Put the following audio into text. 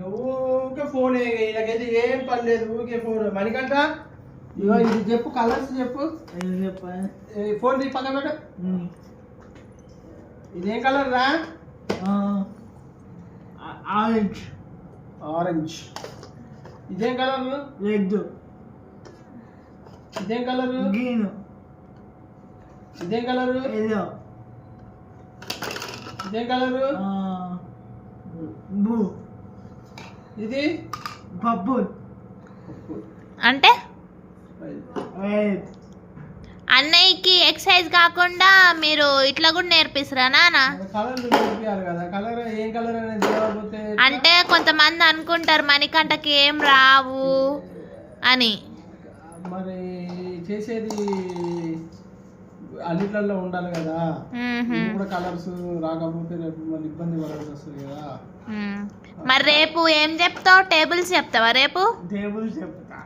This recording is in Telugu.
ఊరికే ఫోన్ వీళ్ళకైతే ఏం పని లేదు, ఊరికే ఫోన్. మణికంట ఇగో ఇది చెప్పు, కలర్స్ చెప్పు. ఫోన్ తీ పక్కన పెట్టు. ఇదేం కలర్ రా? ఆరెంజ్. ఆరెంజ్. ఇదేం కలర్? రెడ్. ఇదేం కలర్? గ్రీన్. ఇదేం కలర్? ఎల్లో. ఇదేం కలర్? బ్లూ. ఇది పర్పుల్. అంటే రెడ్. అన్నయ్యకి ఎక్సర్సైజ్ కాకుండా మీరు ఇట్లా కూడా నేర్పిస్తారా నాన్న? కలర్ చూపించాలి కదా. కలర్ ఏం కలర్ అనేది తెలియకపోతే అంటే కొంతమంది అనుకుంటారు మణికంఠకి ఏం రావు అని. మరి చేసేది అన్నిట్లలో ఉండాలి కదా. ఇది కూడా కలర్స్ రాకపోతే రేపు మళ్ళీ ఇబ్బంది పడాల్సి వస్తుంది కదా. మరి రేపు ఏం చెప్తావు? టేబుల్స్ చెప్తావా రేపు? టేబుల్స్ చెప్తా.